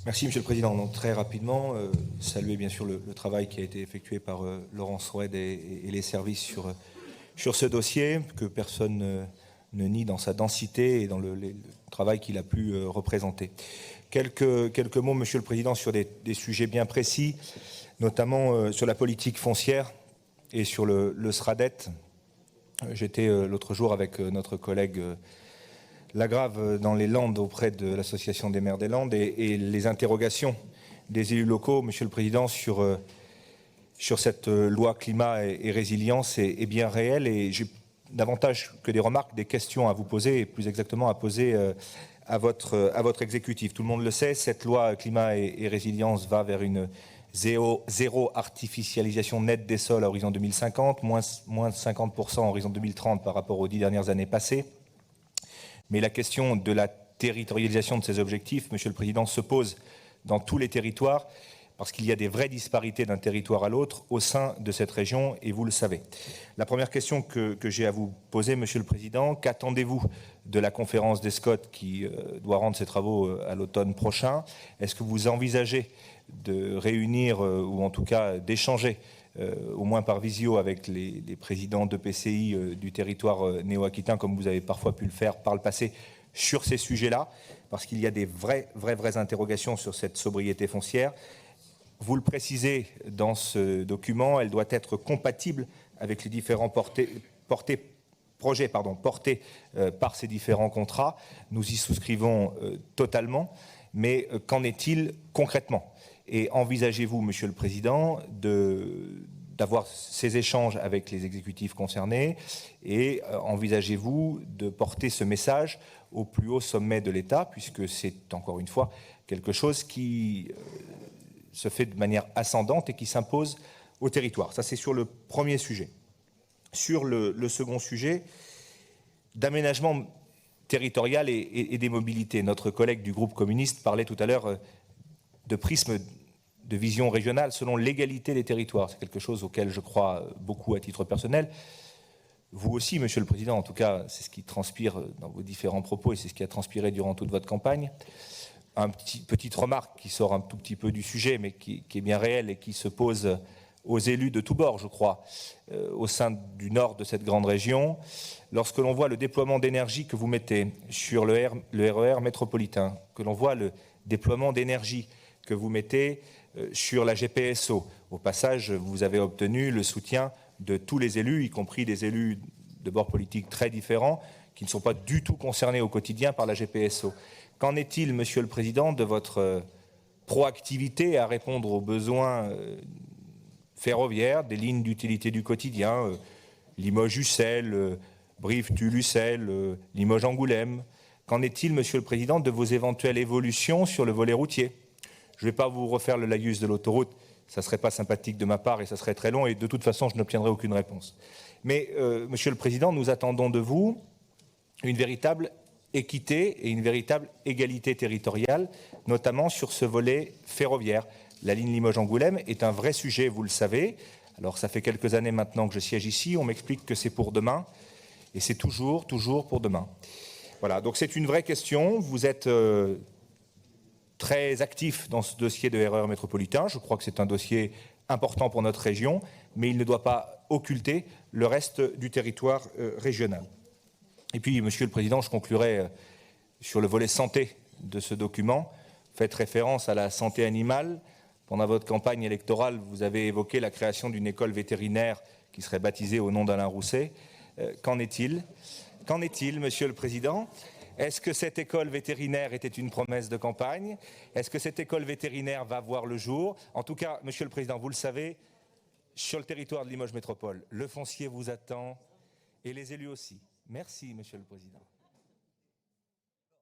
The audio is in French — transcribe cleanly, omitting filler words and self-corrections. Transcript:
Merci Monsieur le Président. Donc, très rapidement, saluer bien sûr le travail qui a été effectué par Laurence Roued et les services sur ce dossier, que personne ne nie dans sa densité et dans le travail qu'il a pu représenter. Quelques mots, Monsieur le Président, sur des sujets bien précis, notamment sur la politique foncière et sur le SRADET. J'étais l'autre jour avec notre collègue Lagrave dans les Landes auprès de l'Association des maires des Landes et les interrogations des élus locaux, Monsieur le Président, sur cette loi climat et résilience est bien réelle, et j'ai davantage que des remarques, des questions à vous poser, et plus exactement à poser à votre exécutif. Tout le monde le sait, cette loi climat et résilience va vers une zéro artificialisation nette des sols à horizon 2050, moins 50% à horizon 2030 par rapport aux 10 dernières années passées. Mais la question de la territorialisation de ces objectifs, Monsieur le Président, se pose dans tous les territoires, parce qu'il y a des vraies disparités d'un territoire à l'autre au sein de cette région, et vous le savez. La première question que j'ai à vous poser, Monsieur le Président, qu'attendez-vous de la conférence des SCOT qui doit rendre ses travaux à l'automne prochain? Est-ce que vous envisagez de réunir, ou en tout cas d'échanger, au moins par visio, avec les présidents d'EPCI du territoire néo-aquitain, comme vous avez parfois pu le faire par le passé, sur ces sujets-là, parce qu'il y a des vraies interrogations sur cette sobriété foncière. Vous le précisez dans ce document, elle doit être compatible avec les différents projets portés par ces différents contrats. Nous y souscrivons totalement, mais qu'en est-il concrètement? Et envisagez-vous, Monsieur le Président, d'avoir ces échanges avec les exécutifs concernés, et envisagez-vous de porter ce message au plus haut sommet de l'État, puisque c'est encore une fois quelque chose qui se fait de manière ascendante et qui s'impose au territoire. Ça, c'est sur le premier sujet. Sur le second sujet, d'aménagement territorial et des mobilités. Notre collègue du groupe communiste parlait tout à l'heure de prisme de vision régionale selon l'égalité des territoires. C'est quelque chose auquel je crois beaucoup à titre personnel. Vous aussi, Monsieur le Président, en tout cas, c'est ce qui transpire dans vos différents propos et c'est ce qui a transpiré durant toute votre campagne. Petite remarque qui sort un tout petit peu du sujet, mais qui est bien réelle et qui se pose aux élus de tous bords, je crois, au sein du nord de cette grande région. Lorsque l'on voit le déploiement d'énergie que vous mettez sur le RER métropolitain, que l'on voit le déploiement d'énergie que vous mettez sur la GPSO, au passage, vous avez obtenu le soutien de tous les élus, y compris des élus de bords politiques très différents, qui ne sont pas du tout concernés au quotidien par la GPSO. Qu'en est-il, Monsieur le Président, de votre proactivité à répondre aux besoins ferroviaires, des lignes d'utilité du quotidien, Limoges-Ussel, Brive-Tulle-Ussel, Limoges-Angoulême? Qu'en est-il, Monsieur le Président, de vos éventuelles évolutions sur le volet routier? Je ne vais pas vous refaire le laïus de l'autoroute, ça ne serait pas sympathique de ma part et ça serait très long, et de toute façon, je n'obtiendrai aucune réponse. Mais, Monsieur le Président, nous attendons de vous une véritable équité et une véritable égalité territoriale, notamment sur ce volet ferroviaire. La ligne Limoges-Angoulême est un vrai sujet, vous le savez. Alors, ça fait quelques années maintenant que je siège ici, on m'explique que c'est pour demain, et c'est toujours pour demain. Voilà, donc c'est une vraie question. Vous êtes très actif dans ce dossier de RER métropolitain. Je crois que c'est un dossier important pour notre région, mais il ne doit pas occulter le reste du territoire régional. Et puis, Monsieur le Président, je conclurai sur le volet santé de ce document. Faites référence à la santé animale. Pendant votre campagne électorale, vous avez évoqué la création d'une école vétérinaire qui serait baptisée au nom d'Alain Rousset. Qu'en est-il? Qu'en est-il, Monsieur le Président? Est-ce que cette école vétérinaire était une promesse de campagne? Est-ce que cette école vétérinaire va voir le jour? En tout cas, Monsieur le Président, vous le savez, sur le territoire de Limoges Métropole, le foncier vous attend et les élus aussi. Merci, Monsieur le Président.